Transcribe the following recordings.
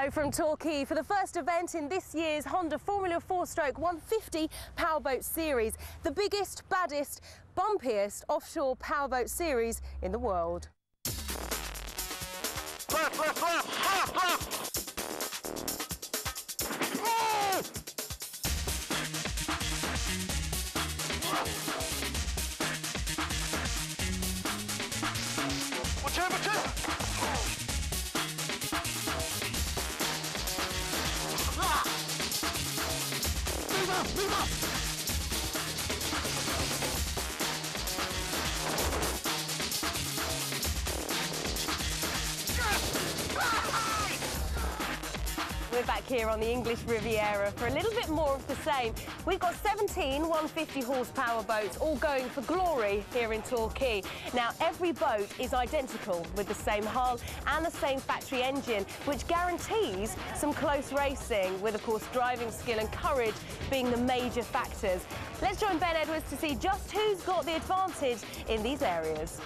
Hello from Torquay for the first event in this year's Honda Formula 4-Stroke 150 Powerboat Series, the biggest, baddest, bumpiest offshore powerboat series in the world. Move up! We're back here on the English Riviera for a little bit more of the same. We've got 17 150 horsepower boats all going for glory here in Torquay. Now, every boat is identical with the same hull and the same factory engine, which guarantees some close racing, with, of course, driving skill and courage being the major factors. Let's join Ben Edwards to see just who's got the advantage in these areas.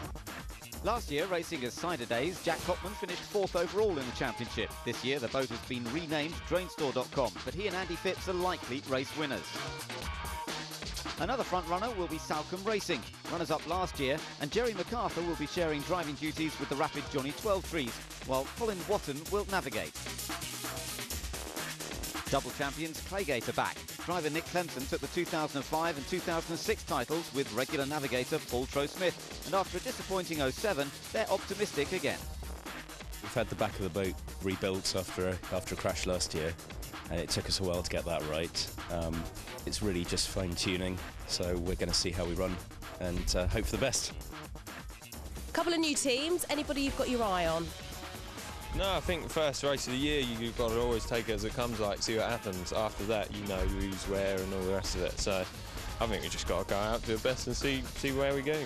Last year, racing as Cider Days, Jack Cockman finished 4th overall in the championship. This year, the boat has been renamed Drainstore.com, but he and Andy Phipps are likely race winners. Another front-runner will be Salcombe Racing, runners-up last year, and Jerry MacArthur will be sharing driving duties with the rapid Johnny 12 Trees, while Colin Watton will navigate. Double champions Claygate are back. Driver Nick Clemson took the 2005 and 2006 titles with regular navigator Paul Trow-Smith, and after a disappointing 07, they're optimistic again. We've had the back of the boat rebuilt after a crash last year, and it took us a while to get that right. It's really just fine-tuning, so we're going to see how we run and hope for the best. Couple of new teams. Anybody you've got your eye on? No, I think the first race of the year you've got to always take it as it comes, like see what happens. After that, you know who's where and all the rest of it. So I think we just got to go out, do the best and see where we go.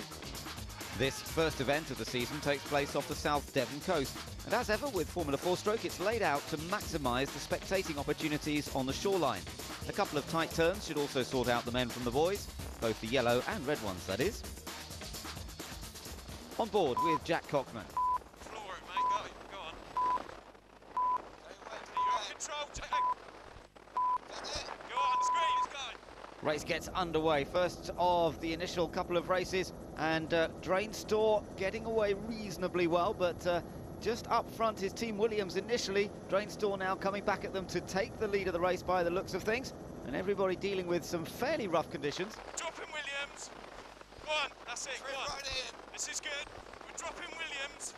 This first event of the season takes place off the South Devon coast, and as ever with Formula 4-Stroke, it's laid out to maximise the spectating opportunities on the shoreline. A couple of tight turns should also sort out the men from the boys, both the yellow and red ones, that is. On board with Jack Cockman. Race gets underway, first of the initial couple of races, and Drainstore getting away reasonably well, but just up front is Team Williams initially. Drainstore now coming back at them to take the lead of the race by the looks of things, and everybody dealing with some fairly rough conditions. Dropping Williams. Go on, that's it, go on. Right in. This is good. We're dropping Williams.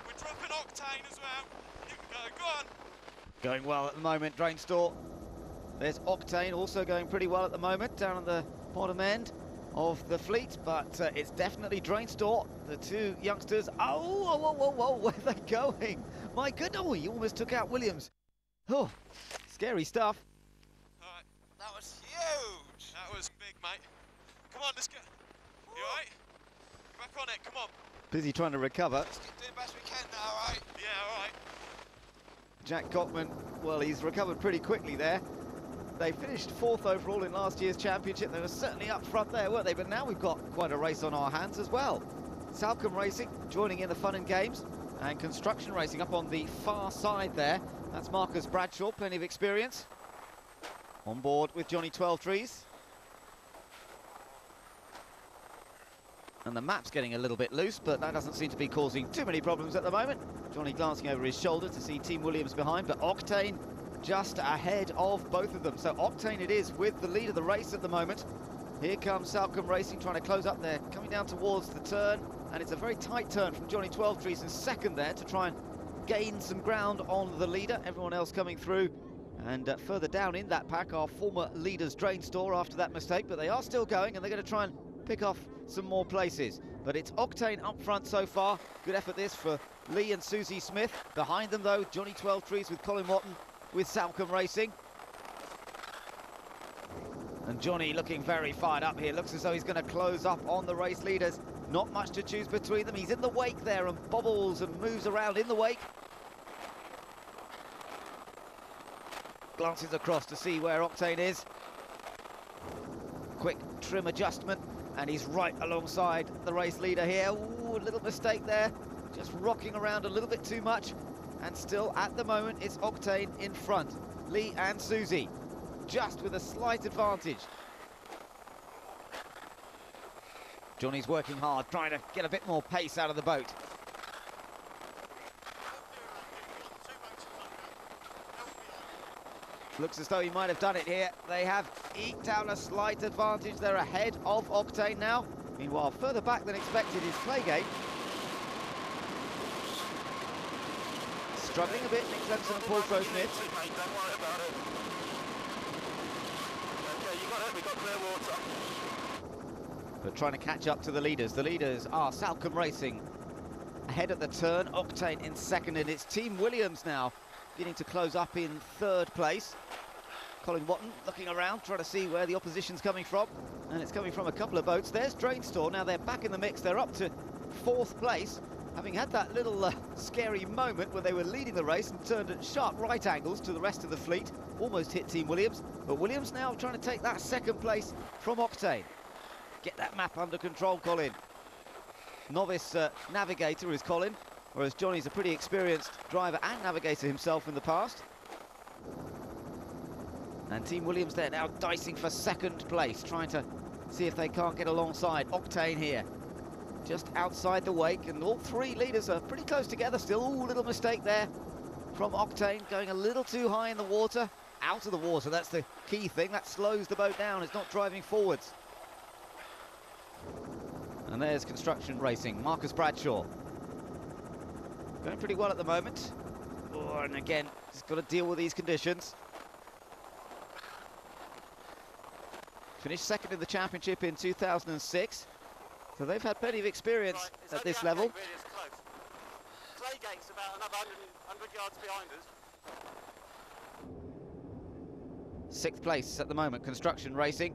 We're dropping Octane as well. You can go on. Going well at the moment, Drainstore. There's Octane also going pretty well at the moment, down on the bottom end of the fleet, but it's definitely Drainstore, the two youngsters. Oh, where are they going? My goodness, oh, he almost took out Williams. Oh, scary stuff. All right. That was huge. That was big, mate. Come on, let's go. You all right? Back on it, come on. Busy trying to recover. Let's do the best we can now, all right? Yeah, all right. Jack Cockman, well, he's recovered pretty quickly there. They finished 4th overall in last year's championship. They were certainly up front there, weren't they? But now we've got quite a race on our hands as well. Salcombe Racing joining in the fun and games, and Construction Racing up on the far side there. That's Marcus Bradshaw, plenty of experience. On board with Johnny 12 Trees. And the map's getting a little bit loose, but that doesn't seem to be causing too many problems at the moment. Johnny glancing over his shoulder to see Team Williams behind, but Octane just ahead of both of them. So Octane it is with the lead of the race at the moment. Here comes Salcombe Racing trying to close up there, coming down towards the turn, and it's a very tight turn from Johnny 12 Trees in second there to try and gain some ground on the leader. Everyone else coming through, and further down in that pack are former leaders Drainstore after that mistake, but they are still going, and they're going to try and pick off some more places. But it's Octane up front so far. Good effort this for Lee and Susie Smith. Behind them though, Johnny 12 Trees with Colin Watton with Salcombe Racing. And Johnny looking very fired up here. Looks as though he's going to close up on the race leaders. Not much to choose between them. He's in the wake there and bobbles and moves around in the wake. Glances across to see where Octane is. Quick trim adjustment, and he's right alongside the race leader here. Ooh, a little mistake there. Just rocking around a little bit too much. and still at the moment it's Octane in front. Lee and Susie just with a slight advantage. Johnny's working hard, trying to get a bit more pace out of the boat. Looks as though he might have done it here. They have eked out a slight advantage. They're ahead of Octane now. Meanwhile, further back than expected is Claygate. Struggling a bit, Nick Clemson and 4Stroke Smith. Don't worry about it. Okay, you got it. We got clear water. But trying to catch up to the leaders. The leaders are Salcombe Racing ahead at the turn. Octane in second, and it's Team Williams now beginning to close up in third place. Colin Watton looking around, trying to see where the opposition's coming from, and it's coming from a couple of boats. There's Drainstore. Now they're back in the mix. They're up to fourth place, having had that little scary moment where they were leading the race and turned at sharp right angles to the rest of the fleet. Almost hit Team Williams, but Williams now trying to take that second place from Octane. Get that map under control, Colin. Novice navigator is Colin, whereas Johnny's a pretty experienced driver and navigator himself in the past. And Team Williams there now dicing for second place, trying to see if they can't get alongside Octane here. Just outside the wake, and all three leaders are pretty close together still. Ooh, little mistake there from Octane, going a little too high in the water. Out of the water, that's the key thing. That slows the boat down, it's not driving forwards. And there's Construction Racing, Marcus Bradshaw. Going pretty well at the moment. Oh, and again, he's got to deal with these conditions. Finished second in the championship in 2006. So they've had plenty of experience at this level. Really is close. Claygate's about another 100 yards behind us. Sixth place at the moment, Construction Racing.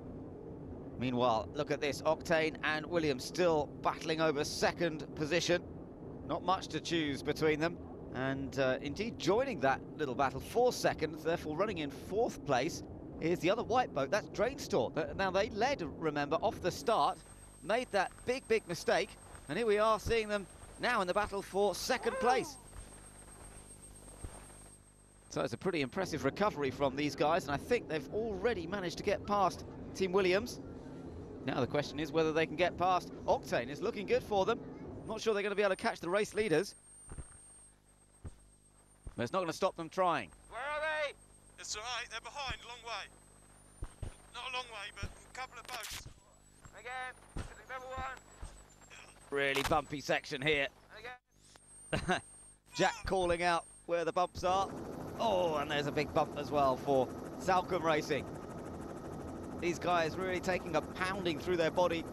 Meanwhile, look at this, Octane and Williams still battling over second position. Not much to choose between them. And indeed joining that little battle for second, therefore running in fourth place, is the other white boat. That's Drainstore. Now they led, remember, off the start, made that big mistake, and here we are seeing them now in the battle for second place. So it's a pretty impressive recovery from these guys, and I think they've already managed to get past Team Williams. Now the question is whether they can get past Octane. It's looking good for them. Not sure they're going to be able to catch the race leaders, but it's not going to stop them trying. Where are they? It's all right, they're behind a long way. Not a long way, but a couple of boats. Again, number one. Really bumpy section here. Again. Jack calling out where the bumps are. Oh, and there's a big bump as well for Salcombe Racing. These guys really taking a pounding through their body.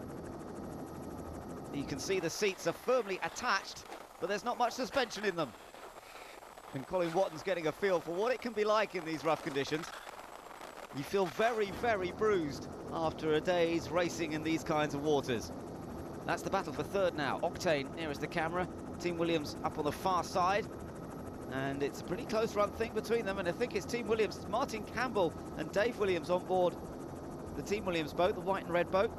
You can see the seats are firmly attached, but there's not much suspension in them. And Colin Watton's getting a feel for what it can be like in these rough conditions. You feel very bruised after a day's racing in these kinds of waters. That's the battle for third now. Octane nearest the camera. Team Williams up on the far side. And it's a pretty close run thing between them. And I think it's Team Williams, Martin Campbell and Dave Williams on board the Team Williams boat, the white and red boat.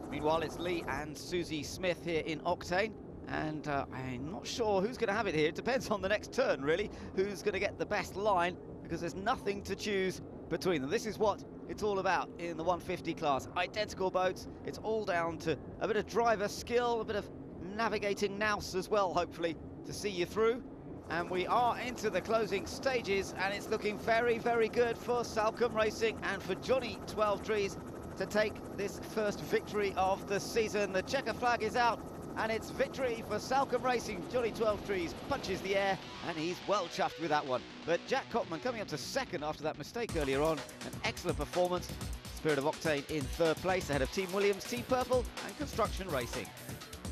Meanwhile, it's Lee and Susie Smith here in Octane. And I'm not sure who's going to have it here. It depends on the next turn, really, who's going to get the best line, because there's nothing to choose between them. This is what it's all about in the 150 class. Identical boats. It's all down to a bit of driver skill, a bit of navigating nous as well, hopefully, to see you through. And we are into the closing stages, and it's looking very good for Salcombe Racing and for Johnny 12 Trees to take this first victory of the season. The checker flag is out, and it's victory for Salcombe Racing. Johnny 12 Trees punches the air, and he's well chuffed with that one. But Jack Cotman coming up to second after that mistake earlier on. An excellent performance. Spirit of Octane in third place ahead of Team Williams, Team Purple and Construction Racing.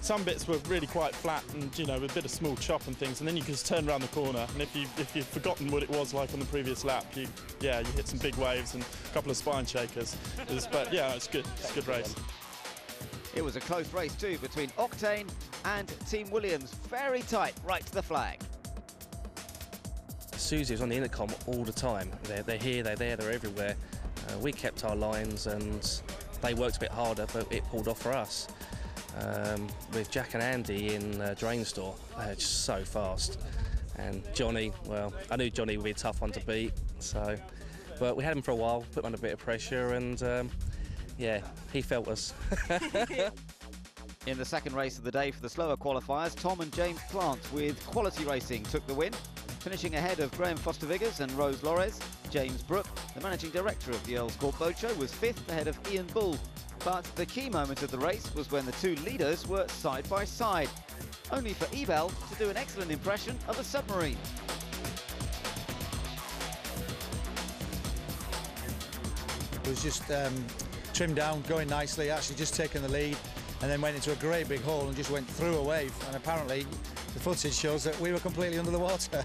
Some bits were really quite flat and, you know, with a bit of small chop and things, and then you can just turn around the corner, and if you've forgotten what it was like on the previous lap, you hit some big waves and a couple of spine shakers. But yeah, it's good. It's a good race. It was a close race too between Octane and Team Williams. Very tight right to the flag. Susie was on the intercom all the time. They're here, they're there, they're everywhere. We kept our lines and they worked a bit harder, but it pulled off for us. With Jack and Andy in Drainstore, they're just so fast. And Johnny, well, I knew Johnny would be a tough one to beat, so, but we had him for a while, put him under a bit of pressure, and yeah, he felt us. In the second race of the day for the slower qualifiers, Tom and James Plant with Quality Racing took the win, finishing ahead of Graham Foster-Viggers and Rose Lores. James Brooke, the managing director of the Earls Court Boat Show, was fifth ahead of Ian Bull. But the key moment of the race was when the two leaders were side by side, only for Ebel to do an excellent impression of a submarine. It was just trimmed down, going nicely, actually just taking the lead, and then went into a great big hole and just went through a wave, and apparently the footage shows that we were completely under the water.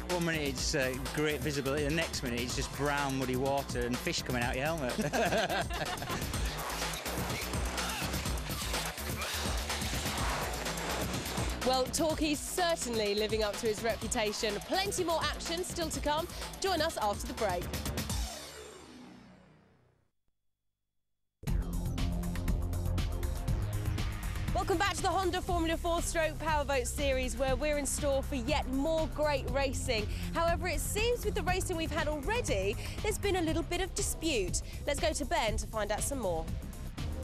1 minute it's great visibility, the next minute it's just brown muddy water and fish coming out your helmet. Well, Torquay's certainly living up to his reputation. Plenty more action still to come. Join us after the break. Welcome back to the Honda Formula 4-Stroke Powerboat Series, where we're in store for yet more great racing. However, it seems with the racing we've had already, there's been a little bit of dispute. Let's go to Ben to find out some more.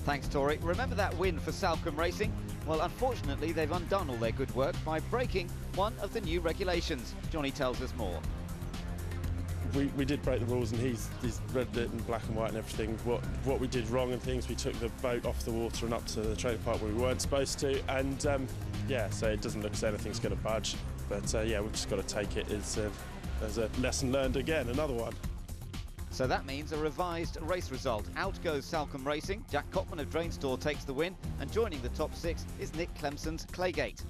Thanks, Tori. Remember that win for Salcombe Racing? Well, unfortunately, they've undone all their good work by breaking one of the new regulations. Johnny tells us more. We did break the rules, and he's read it in black and white and everything. What we did wrong and things, we took the boat off the water and up to the trailer park where we weren't supposed to, and yeah, so it doesn't look as anything's going to budge. But yeah, we've just got to take it as a lesson learned again, another one. So that means a revised race result. Out goes Salcombe Racing. Jack Cotman of Drainstore takes the win, and joining the top six is Nick Clemson's Claygate.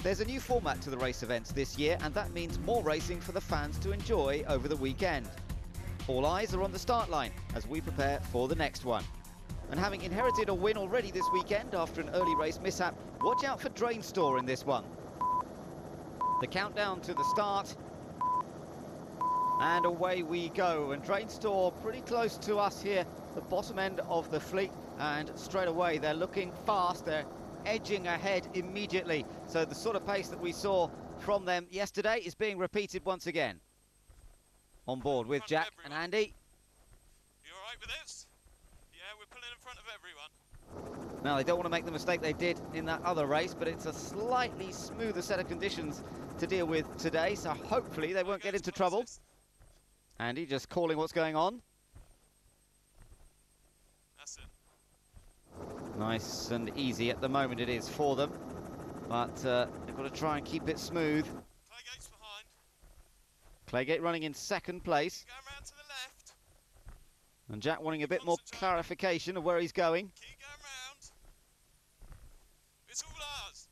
There's a new format to the race events this year, and that means more racing for the fans to enjoy over the weekend. All eyes are on the start line as we prepare for the next one. And having inherited a win already this weekend after an early race mishap, watch out for Drainstore in this one. The countdown to the start. And away we go, and Drainstore pretty close to us here, the bottom end of the fleet, and straight away they're looking fast, they're edging ahead immediately. So the sort of pace that we saw from them yesterday is being repeated once again. On board with Jack and Andy. You all right with this? Yeah, we're pulling in front of everyone. Now, they don't want to make the mistake they did in that other race, but it's a slightly smoother set of conditions to deal with today, so hopefully they won't get into trouble. Andy just calling what's going on. That's it. Nice and easy at the moment it is for them, but they've got to try and keep it smooth. Claygate's behind. Claygate running in second place. Going round to the left. And Jack wanting a bit more clarification of where he's going. Keep going round. It's all ours.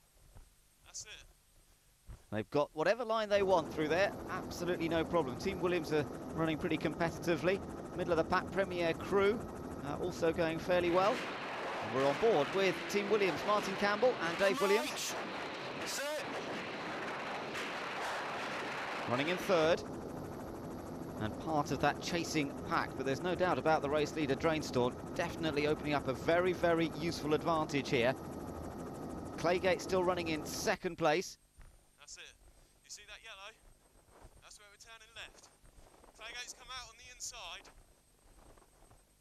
That's it. They've got whatever line they want through there, absolutely no problem. Team Williams are running pretty competitively. Middle of the pack, Premier Crew also going fairly well. And we're on board with Team Williams, Martin Campbell and Dave Williams. Running in third. And part of that chasing pack, but there's no doubt about the race leader, Drainstore, definitely opening up a very, very useful advantage here. Claygate still running in second place. That's it. You see that yellow? That's where we're turning left. Claygate's come out on the inside.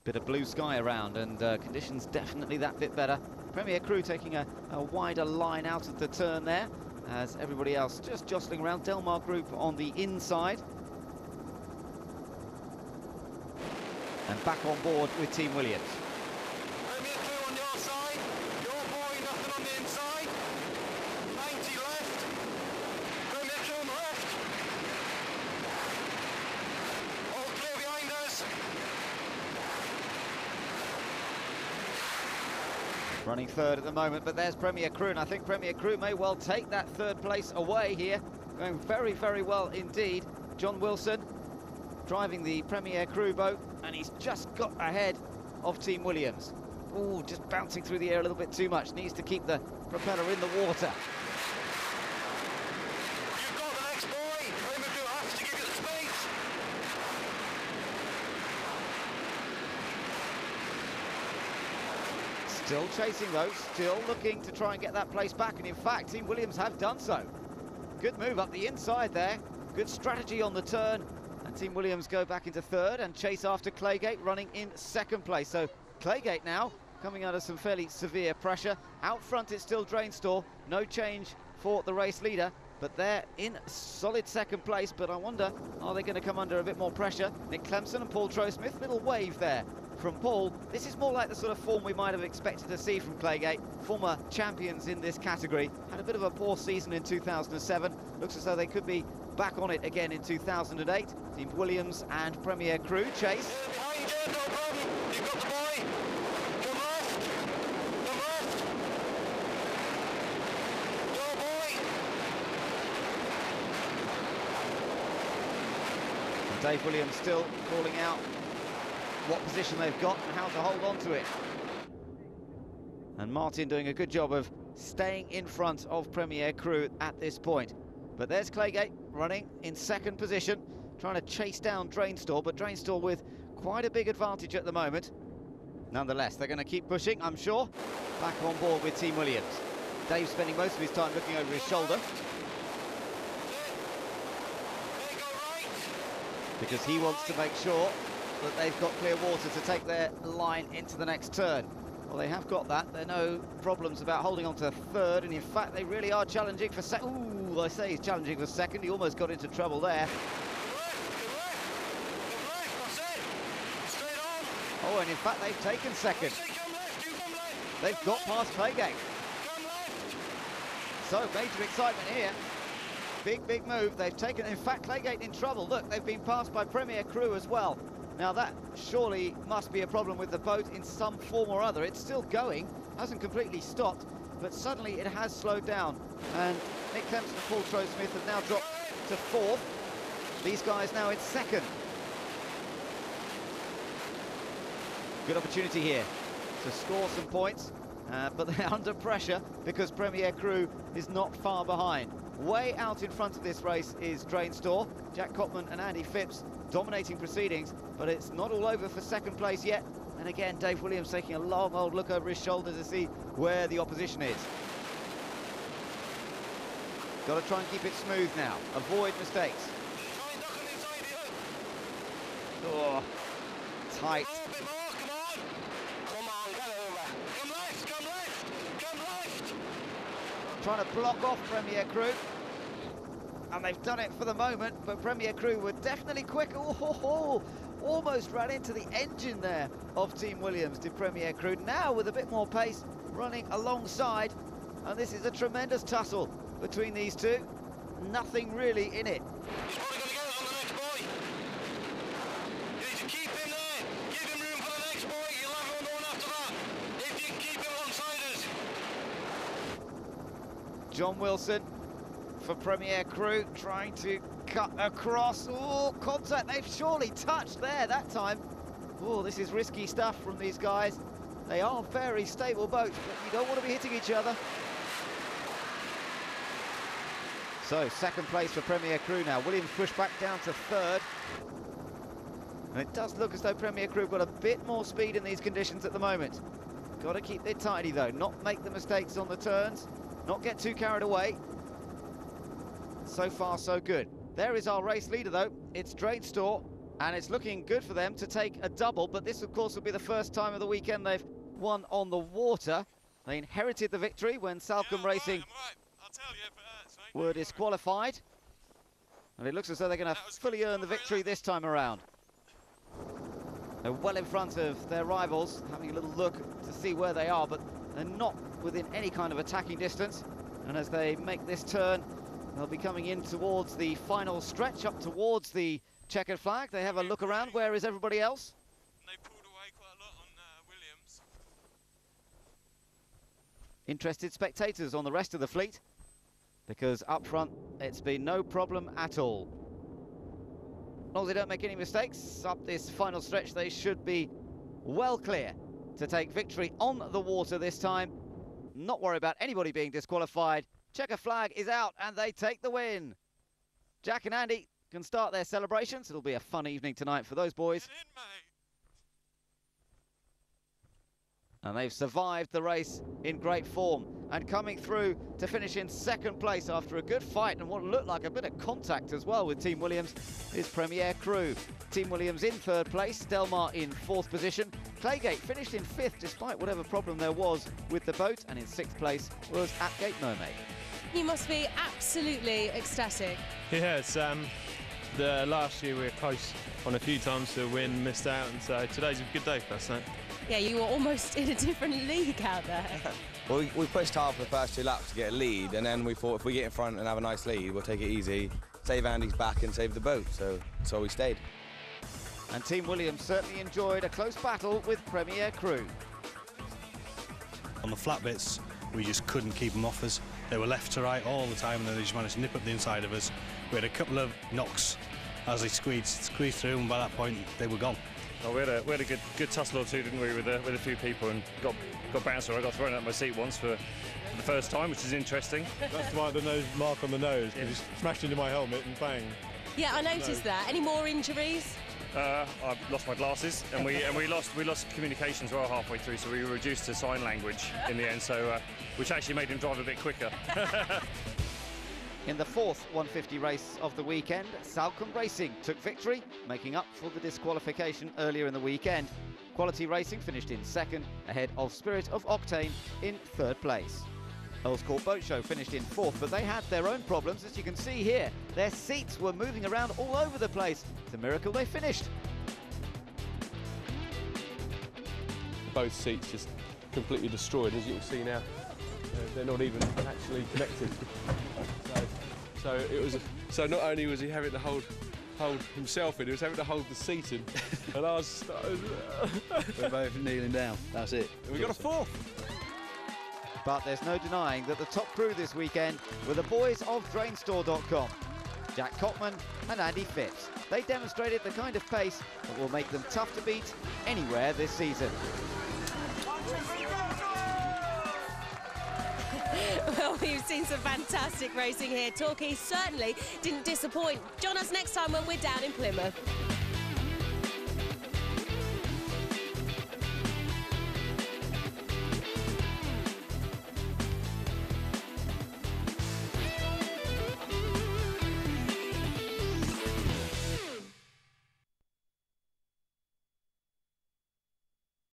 Bit of blue sky around, and conditions definitely that bit better. Premier Crew taking a wider line out of the turn there, as everybody else just jostling around. Delmar Group on the inside. And back on board with Team Williams. Premier Crew on your side. Your boy, nothing on the inside. 90 left. Premier Crew on the left. All clear behind us. Running third at the moment, but there's Premier Crew, and I think Premier Crew may well take that third place away here. Going very, very well indeed. John Wilson driving the Premier Crew boat, and he's just got ahead of Team Williams. Oh, just bouncing through the air a little bit too much. Needs to keep the propeller in the water. You've got the next boy. Premier Crew has to give you the space. Still chasing though, still looking to try and get that place back, and in fact Team Williams have done so. Good move up the inside there, good strategy on the turn, and Team Williams go back into third and chase after Claygate running in second place. So Claygate now coming under some fairly severe pressure. Out front it's still Drainstore, no change for the race leader, but they're in solid second place. But I wonder, are they going to come under a bit more pressure? Nick Clemson and Paul Trosmith, little wave there from Paul. This is more like the sort of form we might have expected to see from Claygate, former champions in this category. Had a bit of a poor season in 2007. Looks as though they could be back on it again in 2008. Team Williams and Premier Crew chase. Behind you, no problem. You've got the boy. Come left. Come left. Go, boy. And Dave Williams still calling out what position they've got and how to hold on to it. And Martin doing a good job of staying in front of Premier Crew at this point. But there's Claygate running in second position, trying to chase down Drainstore, but Drainstore with quite a big advantage at the moment. Nonetheless, they're going to keep pushing, I'm sure. Back on board with Team Williams. Dave spending most of his time looking over his shoulder, because he wants to make sure that they've got clear water to take their line into the next turn. Well, they have got that. There are no problems about holding on to third, and in fact they really are challenging for second. Ooh, I say he's challenging for second. He almost got into trouble there. Oh, and in fact they've taken second. They've got past Claygate. So major excitement here. Big move. They've taken, in fact, Claygate in trouble. Look, they've been passed by Premier Crew as well. Now that surely must be a problem with the boat in some form or other. It's still going, hasn't completely stopped, but suddenly it has slowed down. And Nick Clemson and Paul Trosmith have now dropped to fourth. These guys now in second. Good opportunity here to score some points, but they're under pressure because Premier Crew is not far behind. Way out in front of this race is Drainstore. Jack Cotman and Andy Phipps dominating proceedings, but it's not all over for second place yet. And again, Dave Williams taking a long old look over his shoulder to see where the opposition is. Got to try and keep it smooth now, avoid mistakes. Oh, tight. Trying to block off Premier Crew, and they've done it for the moment, but Premier Crew were definitely quicker. Oh, almost ran into the engine there of Team Williams, did Premier Crew. Now with a bit more pace, running alongside, and this is a tremendous tussle between these two. Nothing really in it. He's probably going to get it on the next boy. You need to keep him there. Give him room for the next boy. You'll have one going after that. If you can keep him alongside us. John Wilson for Premier Crew trying to cut across. Oh, contact. They've surely touched there that time. Oh, this is risky stuff from these guys. They are very stable boats, but you don't want to be hitting each other. So, second place for Premier Crew now. Williams pushed back down to third. And it does look as though Premier Crew have got a bit more speed in these conditions at the moment. Got to keep it tidy though, not make the mistakes on the turns, not get too carried away. So far, so good. There is our race leader though. It's Drainstore, and it's looking good for them to take a double, but this of course will be the first time of the weekend they've won on the water. They inherited the victory when Salcombe Racing were disqualified, and it looks as though they're going to fully earn the victory this time around. They're well in front of their rivals, having a little look to see where they are, but they're not within any kind of attacking distance. And as they make this turn, they'll be coming in towards the final stretch, up towards the checkered flag. They have a look around. Where is everybody else? They pulled away quite a lot on Williams. Interested spectators on the rest of the fleet, because up front it's been no problem at all. As long as they don't make any mistakes up this final stretch, they should be well clear to take victory on the water this time. Not worry about anybody being disqualified. Checker flag is out and they take the win. Jack and Andy can start their celebrations. It'll be a fun evening tonight for those boys. And they've survived the race in great form and coming through to finish in second place after a good fight and what looked like a bit of contact as well with Team Williams is Premier Crew. Team Williams in third place, Delmar in fourth position. Claygate finished in fifth despite whatever problem there was with the boat, and in sixth place was Appgate Mermaid. You must be absolutely ecstatic. Yeah, it's the last year we were close on a few times to win, missed out, and so today's a good day for us, I think. Yeah, you were almost in a different league out there. Well, we pushed hard for the first 2 laps to get a lead, and then we thought if we get in front and have a nice lead, we'll take it easy, save Andy's back and save the boat, so we stayed. And Team Williams certainly enjoyed a close battle with Premier Crew. On the flat bits, we just couldn't keep them off us. They were left to right all the time, and then they just managed to nip up the inside of us. We had a couple of knocks as they squeezed through, and by that point, they were gone. Oh, we had a good tussle or two, didn't we, with a few people, and got bounced. I got thrown out of my seat once for the first time, which is interesting. That's why the nose mark on the nose, because he smashed into my helmet and bang. Yeah, I noticed that. Any more injuries? I lost my glasses, and we lost communication as well halfway through, so we were reduced to sign language in the end, so which actually made him drive a bit quicker. In the fourth 150 race of the weekend, Salcombe Racing took victory, making up for the disqualification earlier in the weekend. Quality Racing finished in second, ahead of Spirit of Octane in third place. Earls Court Boat Show finished in fourth, but they had their own problems, as you can see here. Their seats were moving around all over the place. It's a miracle they finished. Both seats just completely destroyed, as you can see now. They're not even actually connected. So it was. So not only was he having to hold himself in, he was having to hold the seat in, and I was. We're both kneeling down. That's it. And we got a fourth. But there's no denying that the top crew this weekend were the boys of Drainstore.com, Jack Cotman and Andy Phipps. They demonstrated the kind of pace that will make them tough to beat anywhere this season. Well, we've seen some fantastic racing here. Torquay certainly didn't disappoint. Join us next time when we're down in Plymouth.